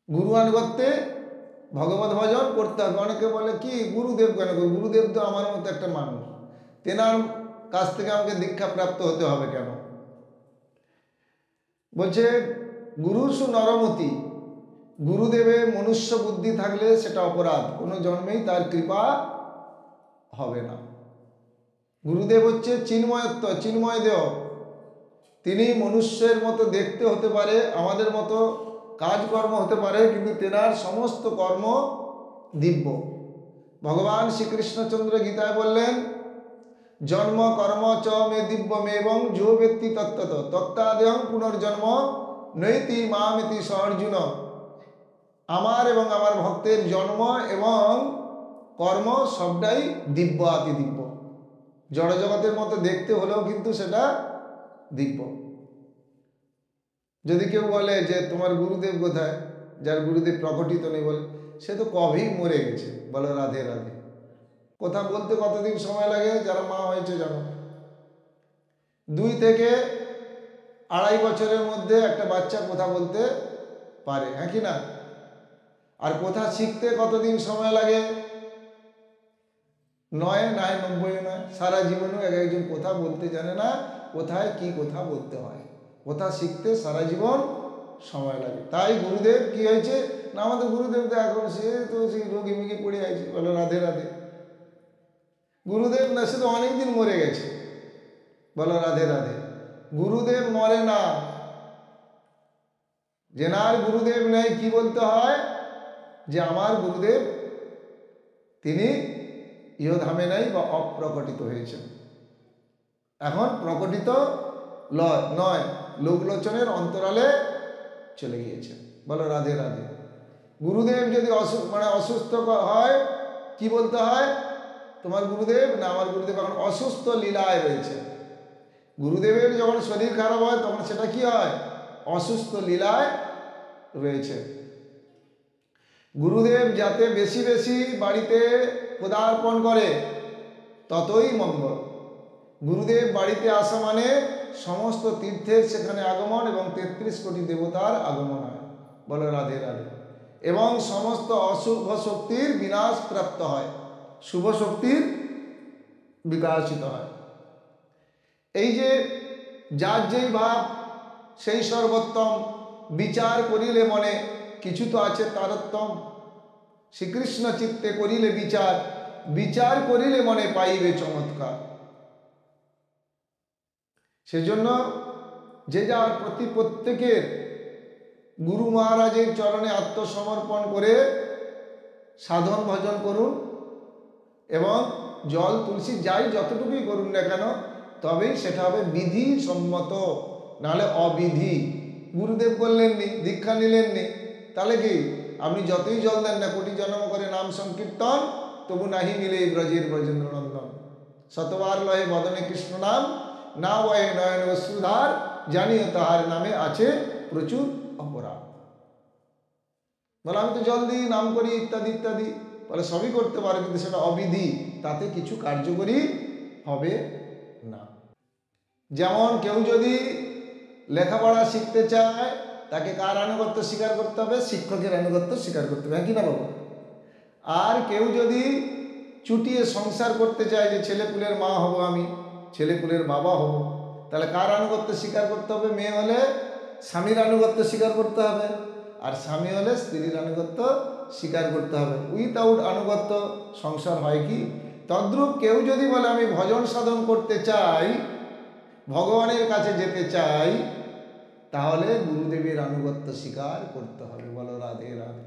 গুরু আনুগত্যে ভগবত ভজন করতে হবে। অনেকে বলে কি গুরুদেব কেন? গুরুদেব তো আমার মতো একটা মানুষ, তেনার কাছ থেকে আমাকে দীক্ষা প্রাপ্ত হতে হবে কেন? বলছে গুরুসু নরমতি, গুরুদেবে মনুষ্য বুদ্ধি থাকলে সেটা অপরাধ, কোনো জন্মেই তার কৃপা হবে না। গুরুদেব হচ্ছে চিন্ময়ত্ব, চিন্ময় দেহ। তিনি মনুষ্যের মতো দেখতে হতে পারে, আমাদের মতো কাজকর্ম হতে পারে, কিন্তু তেনার সমস্ত কর্ম দিব্য। ভগবান শ্রীকৃষ্ণচন্দ্র গীতায় বললেন, জন্ম কর্ম চ মে দিব্যম এবং যো ব্যক্তি তত্ত্বত তত্ত্বাদেহং পুনর্জন্ম নৈতি মামেতি স অর্জুন। আমার এবং আমার ভক্তের জন্ম এবং কর্ম সবটাই দিব্য, আতি দিব্য। জড়জগতের মতো দেখতে হলেও কিন্তু সেটা দিব্য। যদি কেউ বলে যে তোমার গুরুদেব কোথায়, যার গুরুদেব প্রকটিত নেই, বলে সে তো কবেই মরে গেছে। বলো রাধে রাধে। কথা বলতে কতদিন সময় লাগে? যারা মা হয়েছে জানো, 2 থেকে 2.5 বছরের মধ্যে একটা বাচ্চা কথা বলতে পারে, হ্যাঁ কি না? আর কথা শিখতে কতদিন সময় লাগে? 9 নয় 90 নয়, সারা জীবনেও একজন কথা বলতে জানে না কোথায় কি কথা বলতে হয়। কথা শিখতে সারা জীবন সময় লাগে। তাই গুরুদেব কি হয়েছে না, আমাদের গুরুদেব তো এখন সে তো সেই রোগী মুগি পড়ে আছে। বলো রাধে রাধে। গুরুদেব না, সে তো অনেকদিন মরে গেছে। বলো রাধে রাধে। গুরুদেব মরে না। যেনার গুরুদেব নেই কি বলতে হয়? যে আমার গুরুদেব তিনি ইহধামে নাই বা অপ্রকটিত হয়েছেন। এখন প্রকটিত নয়, লোকলোচনের অন্তরালে চলে গিয়েছেন। বলো রাধে রাধে। গুরুদেব যদি অসুস্থ হয় কি বলতে হয়? তোমার গুরুদেব না, আমার গুরুদেব এখন অসুস্থ লীলায় রয়েছে। গুরুদেবের যখন শরীর খারাপ হয় তখন সেটা কি হয়? অসুস্থ লীলায় রয়েছে। গুরুদেব যাতে বেশি বেশি বাড়িতে পদার্পণ করে ততই মঙ্গল। গুরুদেব বাড়িতে আসা মানে সমস্ত তীর্থের সেখানে আগমন এবং 33 কোটি দেবতার আগমন হয়। বলো রাধে রাধে। এবং সমস্ত অশুভ শক্তির বিনাশ প্রাপ্ত হয়, শুভ শক্তির বিকাশিত হয়। এই যে যার যেই ভাব সেই সর্বোত্তম, বিচার করিলে মনে কিছু তো আছে তারোত্তম। শ্রীকৃষ্ণ চিত্তে করিলে বিচার, বিচার করিলে মনে পাইবে চমৎকার। সেজন্য যে যার প্রতি প্রত্যেকের গুরু মহারাজের চরণে আত্মসমর্পণ করে সাধন ভজন করুন এবং জল তুলসী যাই যতটুকুই করুন না কেন, তবেই সেটা হবে বিধি সম্মত, নাহলে অবিধি। গুরুদেব বললেননি, দীক্ষা নিলেননি, তাহলে কি আপনি যতই জল দেন না, কোটি জন্ম করে নাম সংকীর্তন, তবু নাহি মিলে ব্রজের ব্রজেন্দ্র নন্দন। শতবার লয়ে বদনে কৃষ্ণ নাম, না বয়ে নয়ন অশ্রুধার, জানিও তাহার নামে আছে প্রচুর অপরাধ। বলে আমি তো জল দিই, নাম করি, ইত্যাদি ইত্যাদি। বলে সবই করতে পারে, কিন্তু সেটা অবিধি, তাতে কিছু কার্যকরী হবে না। যেমন কেউ যদি লেখাপড়া শিখতে চায়, তাকে কার আনুগত্য স্বীকার করতে হবে? শিক্ষকের আনুগত্য স্বীকার করতে হবে, হ্যাঁ কি না বাবু? আর কেউ যদি চুটিয়ে সংসার করতে চায়, যে ছেলেপুলের মা হব আমি, ছেলেপুলের বাবা হব, তাহলে কার আনুগত্য স্বীকার করতে হবে? মেয়ে হলে স্বামীর আনুগত্য স্বীকার করতে হবে, আর স্বামী হলে স্ত্রীর আনুগত্য স্বীকার করতে হবে। উইথাউট আনুগত্য সংসার হয় কি? তদ্রূপ কেউ যদি বলে আমি ভজন সাধন করতে চাই, ভগবানের কাছে যেতে চাই, তাহলে গুরুদেবের আনুগত্য স্বীকার করতে হবে। বলো রাধে রাধে।